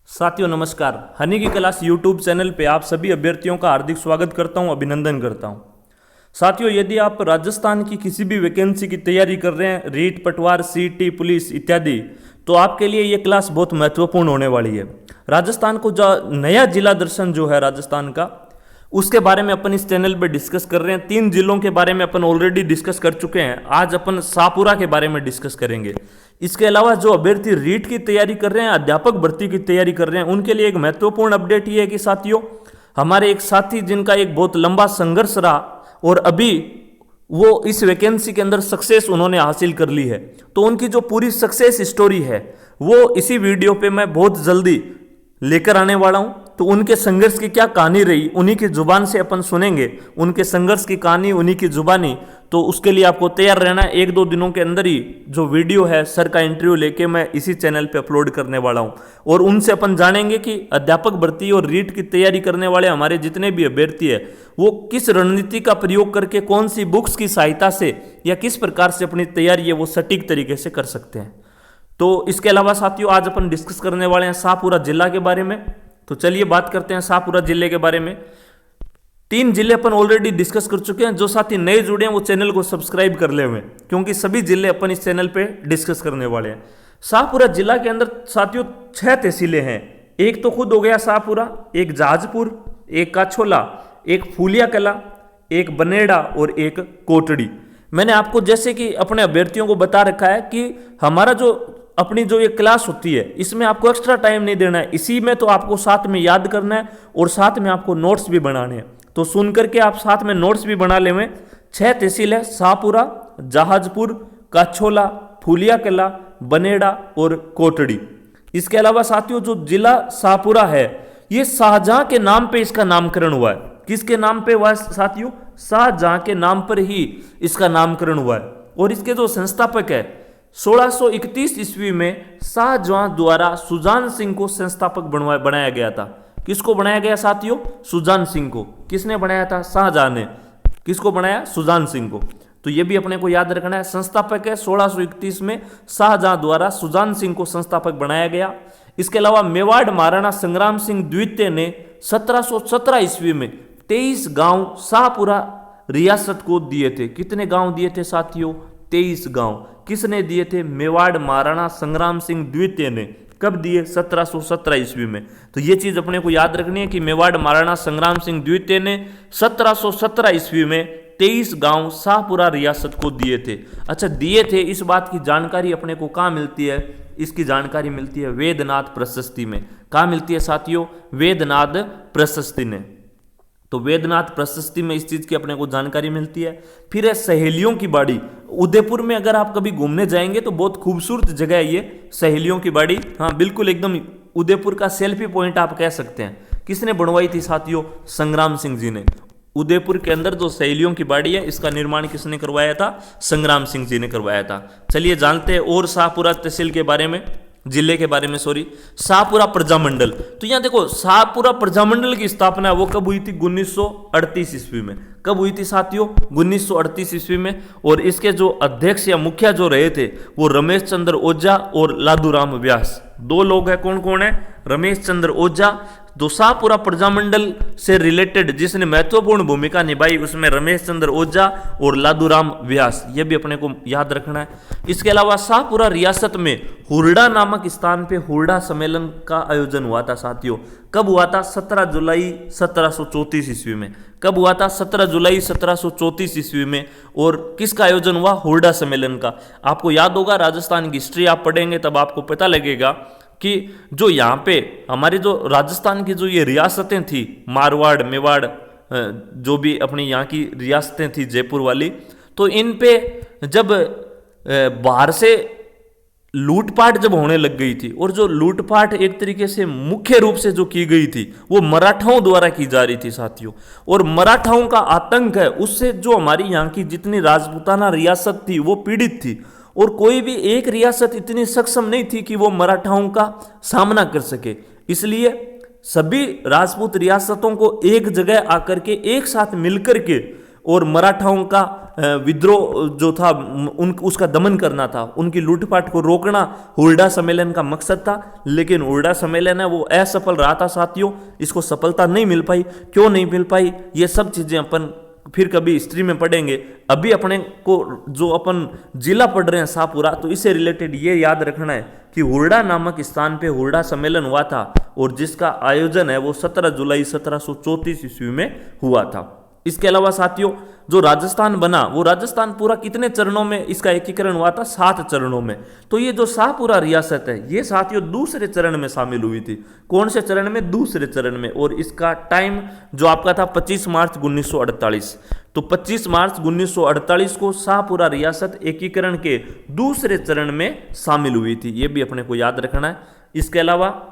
साथियों नमस्कार। हनी की क्लास यूट्यूब चैनल पे आप सभी अभ्यर्थियों का हार्दिक स्वागत करता हूं, अभिनंदन करता हूं। साथियों, यदि आप राजस्थान की किसी भी वैकेंसी की तैयारी कर रहे हैं, रीट, पटवार, सीटी, पुलिस इत्यादि, तो आपके लिए ये क्लास बहुत महत्वपूर्ण होने वाली है। राजस्थान को जो नया जिला दर्शन जो है राजस्थान का, उसके बारे में अपन इस चैनल पे डिस्कस कर रहे हैं। 3 जिलों के बारे में अपन ऑलरेडी डिस्कस कर चुके हैं। आज अपन शाहपुरा के बारे में डिस्कस करेंगे। इसके अलावा जो अभ्यर्थी रीट की तैयारी कर रहे हैं, अध्यापक भर्ती की तैयारी कर रहे हैं, उनके लिए एक महत्वपूर्ण अपडेट ये है कि साथियों, हमारे एक साथी जिनका एक बहुत लंबा संघर्ष रहा और अभी वो इस वैकेंसी के अंदर सक्सेस उन्होंने हासिल कर ली है, तो उनकी जो पूरी सक्सेस स्टोरी है वो इसी वीडियो पे मैं बहुत जल्दी लेकर आने वाला हूं। तो उनके संघर्ष की क्या कहानी रही, उन्हीं की जुबान से अपन सुनेंगे उनके संघर्ष की कहानी, उन्हीं की जुबानी। तो उसके लिए आपको तैयार रहना है। 1-2 दिनों के अंदर ही जो वीडियो है सर का इंटरव्यू लेके मैं इसी चैनल पे अपलोड करने वाला हूं और उनसे अपन जानेंगे कि अध्यापक भर्ती और रीट की तैयारी करने वाले हमारे जितने भी अभ्यर्थी है वो किस रणनीति का प्रयोग करके, कौन सी बुक्स की सहायता से या किस प्रकार से अपनी तैयारी है वो सटीक तरीके से कर सकते हैं। तो इसके अलावा साथियों, आज अपन डिस्कस करने वाले हैं शाहपुरा जिला के बारे में। तो चलिए बात करते हैं शाहपुरा जिले के बारे में। 3 जिले अपन ऑलरेडी डिस्कस कर चुके हैं। जो साथी नए जुड़े हैं वो चैनल को सब्सक्राइब कर ले हुए, क्योंकि सभी जिले अपन इस चैनल पे डिस्कस करने वाले हैं। शाहपुरा जिला के अंदर साथियों 6 तहसीलें हैं। एक तो खुद हो गया शाहपुरा, एक जहाजपुर, एक काछोला, एक फूलिया कला, एक बनेड़ा और एक कोटड़ी। मैंने आपको जैसे कि अपने अभ्यर्थियों को बता रखा है कि हमारा जो अपनी जो ये क्लास होती है इसमें आपको एक्स्ट्रा टाइम नहीं देना है, इसी में तो आपको साथ में याद करना है और साथ में आपको नोट्स भी बनाने हैं। तो सुन करके आप साथ में नोट्स भी बना लें। 6 तहसील है: शाहपुरा, जहाजपुर, काछोला, फूलिया कला, बनेड़ा और कोटड़ी। इसके अलावा साथियों, जो जिला शाहपुरा है ये शाहजहां के नाम पे इसका नामकरण हुआ है। किसके नाम पे हुआ है साथियों? शाहजहां के नाम पर ही इसका नामकरण हुआ है। और इसके जो संस्थापक है, 1631 ईस्वी में शाहजहां द्वारा सुजान सिंह को संस्थापक बनाया गया था। किसको बनाया गया साथियों? सुजान सिंह को। किसने बनाया था? शाहजहां ने। किसको बनाया? सुजान सिंह को। तो ये भी अपने को याद रखना है। संस्थापक है 1631 में शाहजहां द्वारा सुजान सिंह को संस्थापक बनाया गया। इसके अलावा मेवाड़ महाराणा संग्राम सिंह द्वितीय ने 1717 ईस्वी में 23 गांव शाहपुरा रियासत को दिए थे। कितने गांव दिए थे साथियों? 23 गांव। किसने दिए थे? मेवाड़ महाराणा संग्राम सिंह द्वितीय ने। कब दिए? 1717 ईस्वी में। तो ये चीज अपने को याद रखनी है कि मेवाड़ महाराणा संग्राम सिंह द्वितीय ने 1717 ईस्वी में 23 गांव शाहपुरा रियासत को दिए थे। अच्छा, दिए थे, इस बात की जानकारी अपने को कहाँ मिलती है? इसकी जानकारी मिलती है वेदनाथ प्रशस्ति में। कहाँ मिलती है साथियों? वेदनाथ प्रशस्ति ने। तो वेदनाथ प्रशस्ति में इस चीज की अपने को जानकारी मिलती है। फिर है सहेलियों की बाड़ी। उदयपुर में अगर आप कभी घूमने जाएंगे तो बहुत खूबसूरत जगह है ये सहेलियों की बाड़ी। हाँ बिल्कुल, एकदम उदयपुर का सेल्फी पॉइंट आप कह सकते हैं। किसने बनवाई थी साथियों? संग्राम सिंह जी ने। उदयपुर के अंदर जो सहेलियों की बाड़ी है इसका निर्माण किसने करवाया था? संग्राम सिंह जी ने करवाया था। चलिए जानते हैं और शाहपुरा तहसील के बारे में, जिले के बारे में, सॉरी, शाहपुरा प्रजामंडल। तो यहां देखो, शाहपुरा प्रजामंडल की स्थापना वो कब हुई थी? 1938 ईस्वी में। कब हुई थी साथियों? 1938 ईस्वी में। और इसके जो अध्यक्ष या मुखिया जो रहे थे वो रमेश चंद्र ओझा और लादूराम व्यास। 2 लोग हैं। कौन कौन है? रमेश चंद्र ओझा। जो शाहपुरा प्रजामंडल से रिलेटेड जिसने महत्वपूर्ण भूमिका निभाई उसमें रमेश चंद्र ओझा और लादूराम व्यास, ये भी अपने को याद रखना है। इसके अलावा शाहपुरा रियासत में हुरडा नामक स्थान पे हुरडा सम्मेलन का आयोजन हुआ था साथियों। कब हुआ था? 17 जुलाई 1734 ईस्वी में। कब हुआ था? 17 जुलाई 1734 ईस्वी में। और किसका आयोजन हुआ? हुरडा सम्मेलन का। आपको याद होगा, राजस्थान की हिस्ट्री आप पढ़ेंगे तब आपको पता लगेगा कि जो यहाँ पे हमारी जो राजस्थान की जो ये रियासतें थी, मारवाड़, मेवाड़, जो भी अपनी यहाँ की रियासतें थी जयपुर वाली, तो इन पे जब बाहर से लूटपाट जब होने लग गई थी, और जो लूटपाट एक तरीके से मुख्य रूप से जो की गई थी वो मराठाओं द्वारा की जा रही थी साथियों। और मराठाओं का आतंक है, उससे जो हमारी यहाँ की जितनी राजपूताना रियासत थी वो पीड़ित थी। और कोई भी एक रियासत इतनी सक्षम नहीं थी कि वो मराठाओं का सामना कर सके। इसलिए सभी राजपूत रियासतों को एक जगह आकर के एक साथ मिलकर के और मराठाओं का विद्रोह जो था उसका दमन करना था, उनकी लूटपाट को रोकना हुरडा सम्मेलन का मकसद था। लेकिन हुरडा सम्मेलन है वो असफल रहा था साथियों, इसको सफलता नहीं मिल पाई। क्यों नहीं मिल पाई, ये सब चीजें अपन फिर कभी हिस्ट्री में पढ़ेंगे। अभी अपने को जो अपन जिला पढ़ रहे हैं शाहपुरा, तो इससे रिलेटेड ये याद रखना है कि हुरडा नामक स्थान पे हुरडा सम्मेलन हुआ था और जिसका आयोजन है वो 17 जुलाई 1734 ईस्वी में हुआ था। इसके अलावा साथियों जो राजस्थान बना वो राजस्थान पूरा कितने चरणों में इसका एकीकरण हुआ था, 7 चरणों में। तो ये जो शाहपुरा रियासत है ये साथियों दूसरे चरण में शामिल हुई थी। कौन से चरण में, दूसरे चरण में। और इसका टाइम जो आपका था 25 मार्च 1948। तो 25 मार्च 1948 को शाहपुरा रियासत एकीकरण के दूसरे चरण में शामिल हुई थी, ये भी अपने को याद रखना है। इसके अलावा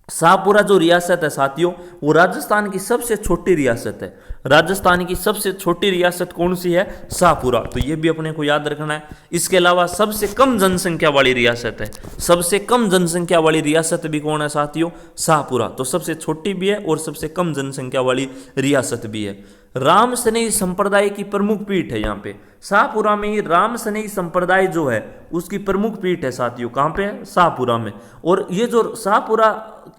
शाहपुरा जो रियासत है साथियों वो राजस्थान की सबसे छोटी रियासत है। राजस्थान की सबसे छोटी रियासत कौन सी है, शाहपुरा, तो ये भी अपने को याद रखना है। इसके अलावा सबसे कम जनसंख्या वाली रियासत है, सबसे कम जनसंख्या वाली रियासत भी कौन है साथियों, शाहपुरा। तो सबसे छोटी भी है और सबसे कम जनसंख्या वाली रियासत भी है। राम सनेही संप्रदाय की प्रमुख पीठ है यहाँ पे शाहपुरा में ही। राम सनेही संप्रदाय जो है उसकी प्रमुख पीठ है साथियों, कहाँ पे है, शाहपुरा में। और ये जो शाहपुरा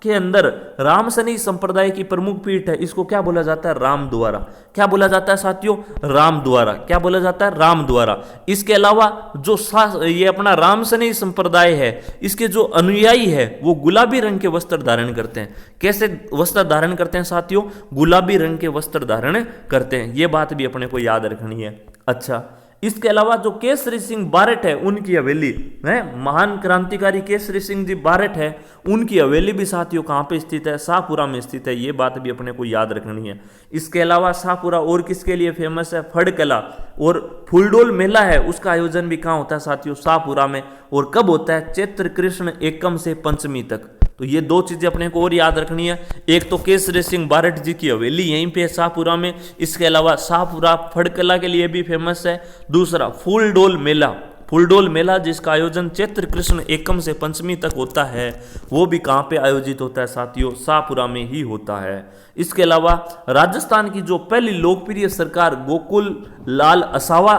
के अंदर राम सनेही संप्रदाय की प्रमुख पीठ है इसको क्या बोला जाता है, रामद्वारा। क्या बोला जाता है साथियों, रामद्वारा। क्या बोला जाता है, रामद्वारा। इसके अलावा जो ये अपना राम सनेही संप्रदाय है इसके जो अनुयायी है वो गुलाबी रंग के वस्त्र धारण करते हैं। कैसे वस्त्र धारण करते हैं साथियों, गुलाबी रंग के वस्त्र धारण करते हैं, ये बात भी अपने को याद रखनी है। अच्छा, इसके अलावा जो केसरी सिंह बारट है उनकी हवेली है, महान क्रांतिकारी केसरी सिंह जी बारट है, उनकी हवेली भी साथियों कहाँ पे स्थित है, शाहपुरा में स्थित है, ये बात भी अपने को याद रखनी है। इसके अलावा शाहपुरा और किसके लिए फेमस है, फड़कला और फूलडोल मेला है उसका आयोजन भी कहाँ होता है साथियों, शाहपुरा में। और कब होता है, चैत्र कृष्ण एकम से पंचमी तक। तो ये दो चीजें अपने को और याद रखनी है, एक तो केसरी सिंह बारट जी की हवेली यहीं पे है शाहपुरा में, इसके अलावा शाहपुरा फड़कला के लिए भी फेमस है। दूसरा फूलडोल मेला, फूलडोल मेला जिसका आयोजन चैत्र कृष्ण एकम से पंचमी तक होता है वो भी कहाँ पे आयोजित होता है साथियों, शाहपुरा में ही होता है। इसके अलावा राजस्थान की जो पहली लोकप्रिय सरकार गोकुल लाल असावा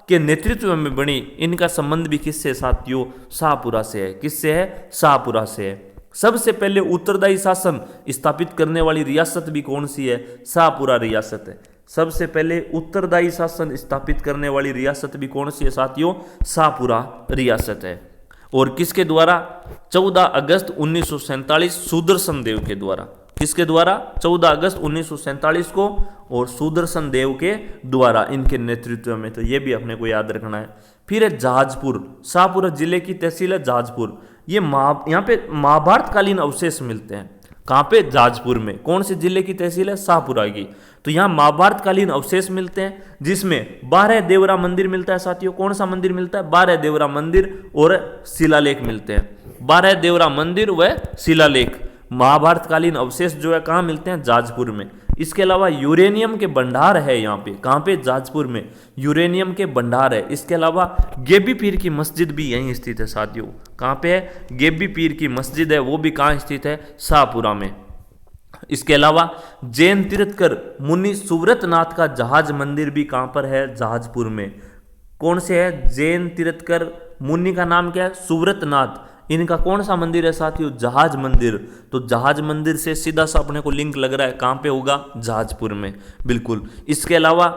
के नेतृत्व में बनी, इनका संबंध भी किससे साथियों, शाहपुरा से है। किससे है, शाहपुरा से है। सबसे पहले उत्तरदायी शासन स्थापित करने वाली रियासत भी कौन सी है, शाहपुरा रियासत है। सबसे पहले उत्तरदायी शासन स्थापित करने वाली रियासत भी कौन सी है साथियों, शाहपुरा रियासत है। और किसके द्वारा, 14 अगस्त 1947 सुदर्शन देव के द्वारा। किसके द्वारा, 14 अगस्त 1947 को और सुदर्शन देव के द्वारा, इनके नेतृत्व में। तो ये भी अपने को याद रखना है। फिर है जहाजपुर, शाहपुरा जिले की तहसील है जहाजपुर। ये यहाँ पे महाभारत कालीन अवशेष मिलते हैं, कहाँ पे, जहाजपुर में। कौन से जिले की तहसील है, शाहपुरा की। तो यहाँ महाभारत कालीन अवशेष मिलते हैं जिसमें 12 देवरा मंदिर मिलता है साथियों। कौन सा मंदिर मिलता है, 12 देवरा मंदिर और शिलालेख मिलते हैं। 12 देवरा मंदिर व शिलालेख महाभारत कालीन अवशेष जो है कहाँ मिलते हैं, जहाजपुर में। इसके अलावा यूरेनियम के भंडार है यहाँ पे, कहाँ पे, जहाजपुर में यूरेनियम के भंडार है। इसके अलावा गेबी पीर की मस्जिद भी यहीं स्थित है साथियों। कहाँ पे है, गेबी पीर की मस्जिद है, वो भी कहाँ स्थित है, शाहपुरा में। इसके अलावा जैन तीर्थकर मुनि सुव्रतनाथ का जहाज मंदिर भी कहाँ पर है, जहाजपुर में। कौन से है, जैन तीर्थकर मुनि का नाम क्या है, सुव्रतनाथ। इनका कौन सा मंदिर है साथियों, जहाज मंदिर। तो जहाज मंदिर से सीधा सा अपने को लिंक लग रहा है, कहाँ पे होगा, जहाजपुर में, बिल्कुल। इसके अलावा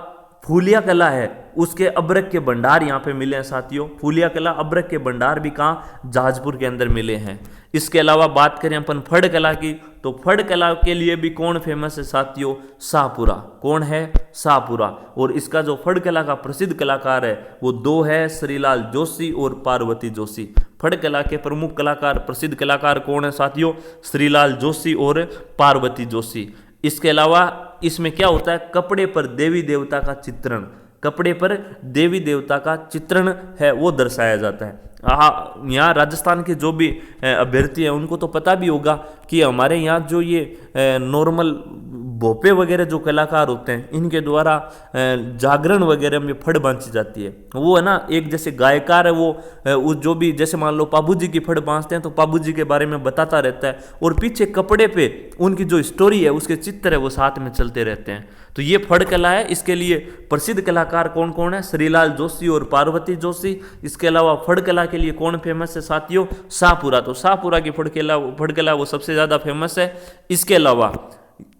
फूलिया कला है, उसके अब्रक के भंडार यहाँ पे मिले हैं साथियों। फूलिया कला अब्रक के भंडार भी कहाँ, जहाजपुर के अंदर मिले हैं। इसके अलावा बात करें अपन फड़ कला की, तो फड़ कला के लिए भी कौन फेमस है साथियों, शाहपुरा। कौन है, शाहपुरा। और इसका जो फड़ कला का प्रसिद्ध कलाकार है वो दो है, श्रीलाल जोशी और पार्वती जोशी। फड़ कला के प्रमुख कलाकार, प्रसिद्ध कलाकार कौन है साथियों, श्रीलाल जोशी और पार्वती जोशी। इसके अलावा इसमें क्या होता है, कपड़े पर देवी देवता का चित्रण, कपड़े पर देवी देवता का चित्रण है वो दर्शाया जाता है। यहाँ राजस्थान के जो भी अभ्यर्थी हैं उनको तो पता भी होगा कि हमारे यहाँ जो ये नॉर्मल भोपे वगैरह जो कलाकार होते हैं इनके द्वारा जागरण वगैरह में फड़ बांधी जाती है। वो है ना, एक जैसे गायकार है वो जो भी जैसे मान लो पाबू जी की फड़ बांधते हैं तो पाबू जी के बारे में बताता रहता है, और पीछे कपड़े पे उनकी जो स्टोरी है उसके चित्र है वो साथ में चलते रहते हैं। तो ये फड़ कला है। इसके लिए प्रसिद्ध कलाकार कौन कौन है? श्रीलाल जोशी और पार्वती जोशी। इसके अलावा फड़ कला के लिए कौन फेमस है साथियों? शाहपुरा। तो शाहपुरा की फड़ कला वो सबसे ज्यादा फेमस है। इसके अलावा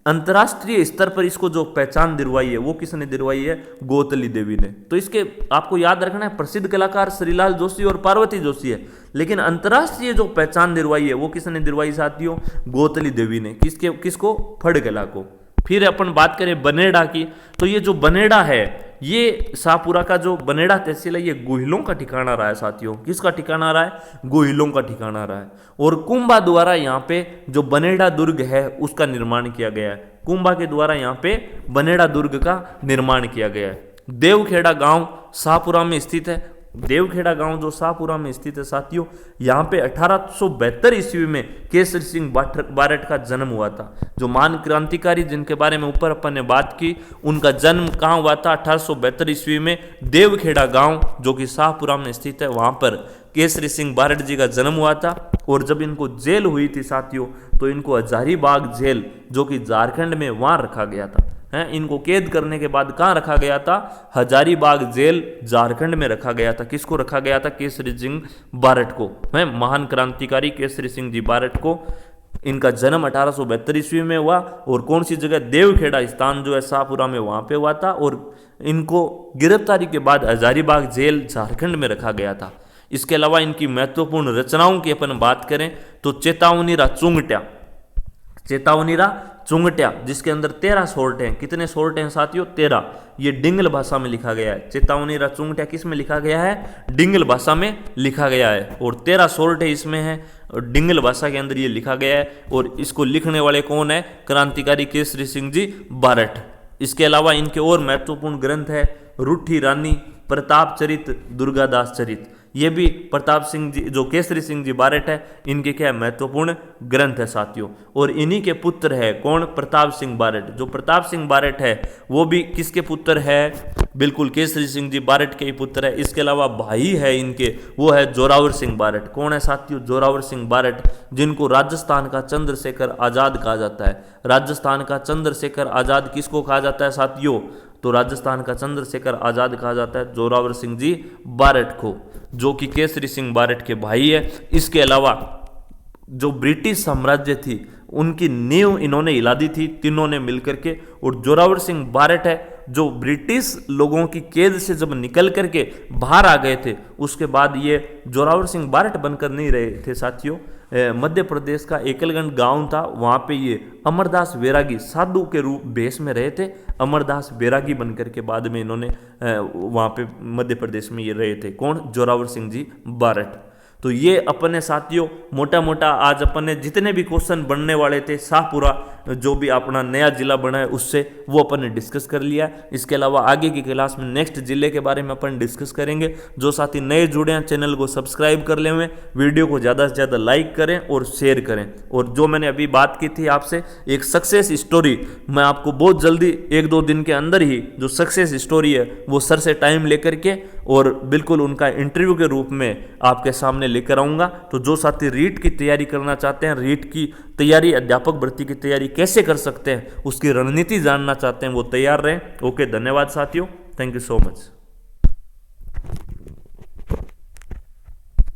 अंतर्राष्ट्रीय स्तर पर इसको जो पहचान दिलवाई है वो किसने दिलवाई है? गौतली देवी ने। तो इसके आपको याद रखना है, प्रसिद्ध कलाकार श्रीलाल जोशी और पार्वती जोशी है, लेकिन अंतर्राष्ट्रीय जो पहचान दिलवाई है वो किसने दिलवाई साथियों? गौतली देवी ने। किसको? फड़ कला को। फिर अपन बात करें बनेड़ा की, तो ये जो बनेड़ा है, ये शाहपुरा का जो बनेड़ा तहसील है ये गोहिलों का ठिकाना रहा है साथियों। किसका ठिकाना रहा है? गोहिलों का ठिकाना रहा है। और कुंभा द्वारा यहाँ पे जो बनेड़ा दुर्ग है उसका निर्माण किया गया है। कुंभा के द्वारा यहाँ पे बनेड़ा दुर्ग का निर्माण किया गया है। देवखेड़ा गांव शाहपुरा में स्थित है। देवखेड़ा गांव जो शाहपुरा में स्थित है साथियों, यहाँ पे 1872 ईस्वी में केसरी सिंह बारट का जन्म हुआ था। जो महान क्रांतिकारी जिनके बारे में ऊपर अपन ने बात की, उनका जन्म कहाँ हुआ था? 1872 ईस्वी में देवखेड़ा गांव जो कि शाहपुरा में स्थित है, वहां पर केसरी सिंह बारट जी का जन्म हुआ था। और जब इनको जेल हुई थी साथियों, तो इनको हजारीबाग जेल जो कि झारखंड में, वहां रखा गया था। इनको कैद करने के बाद कहाँ रखा गया था? हजारीबाग जेल झारखंड में रखा गया था। किसको रखा गया था? केसरी सिंह बारट को। महान क्रांतिकारी केसरी सिंह जी बारट को। इनका जन्म 1872 ईस्वी में हुआ। और कौन सी जगह? देवखेड़ा स्थान जो है शाहपुरा में, वहां पे हुआ था। और इनको गिरफ्तारी के बाद हजारीबाग जेल झारखंड में रखा गया था। इसके अलावा इनकी महत्वपूर्ण रचनाओं की अपन बात करें तो चेतावनीरा चुंगट्या जिसके अंदर 13 सोर्टे हैं। कितने सोर्टे हैं साथियों? 13। ये डिंगल भाषा में लिखा गया है। चेतावनीरा चुंगट्या किस में लिखा गया है? डिंगल भाषा में लिखा गया है। और 13 सोर्टे इसमें है और डिंगल भाषा के अंदर ये लिखा गया है। और इसको लिखने वाले कौन है? क्रांतिकारी केसरी सिंह जी बारट। इसके अलावा इनके और महत्वपूर्ण ग्रंथ है रूठी रानी, प्रताप चरित, दुर्गादास चरित। ये भी प्रताप सिंह जी जो केसरी सिंह जी बारट है, इनके क्या महत्वपूर्ण ग्रंथ है साथियों। और इन्हीं के पुत्र है कौन? प्रताप सिंह बारट। जो प्रताप सिंह बारट है वो भी किसके पुत्र है? बिल्कुल केसरी सिंह जी बारट के ही पुत्र है। इसके अलावा भाई है इनके, वो है जोरावर सिंह बारट। कौन है साथियों? जोरावर सिंह बारट, जिनको राजस्थान का चंद्रशेखर आजाद कहा जाता है। राजस्थान का चंद्रशेखर आजाद किसको कहा जाता है साथियों? तो राजस्थान का चंद्रशेखर आजाद कहा जाता है जोरावर सिंह जी बारट को, जो कि केसरी सिंह बारट के भाई है। इसके अलावा जो ब्रिटिश साम्राज्य थी उनकी नींव इन्होंने हिला दी थी तीनों ने मिलकर के। और जोरावर सिंह बारट है जो ब्रिटिश लोगों की कैद से जब निकल करके बाहर आ गए थे, उसके बाद ये जोरावर सिंह बारट बनकर नहीं रहे थे साथियों। मध्य प्रदेश का एकलगंज गांव था, वहाँ पे ये अमरदास बैरागी साधु के रूप भेष में रहे थे। अमरदास बैरागी बनकर के बाद में इन्होंने वहाँ पे मध्य प्रदेश में ये रहे थे। कौन? जोरावर सिंह जी बारट। तो ये अपने साथियों मोटा मोटा आज अपने जितने भी क्वेश्चन बनने वाले थे शाहपुरा जो भी अपना नया जिला बना है उससे, वो अपन ने डिस्कस कर लिया। इसके अलावा आगे की क्लास में नेक्स्ट जिले के बारे में अपन डिस्कस करेंगे। जो साथी नए जुड़े हैं चैनल को सब्सक्राइब कर ले हुए, वीडियो को ज़्यादा से ज़्यादा लाइक करें और शेयर करें। और जो मैंने अभी बात की थी आपसे, एक सक्सेस स्टोरी मैं आपको बहुत जल्दी 1-2 दिन के अंदर ही जो सक्सेस स्टोरी है वो सर से टाइम लेकर के और बिल्कुल उनका इंटरव्यू के रूप में आपके सामने लेकर आऊँगा। तो जो साथी रीट की तैयारी करना चाहते हैं, रीट की तैयारी, अध्यापक भर्ती की तैयारी कैसे कर सकते हैं, उसकी रणनीति जानना चाहते हैं, वो तैयार रहें। ओके, धन्यवाद साथियों, थैंक यू सो मच।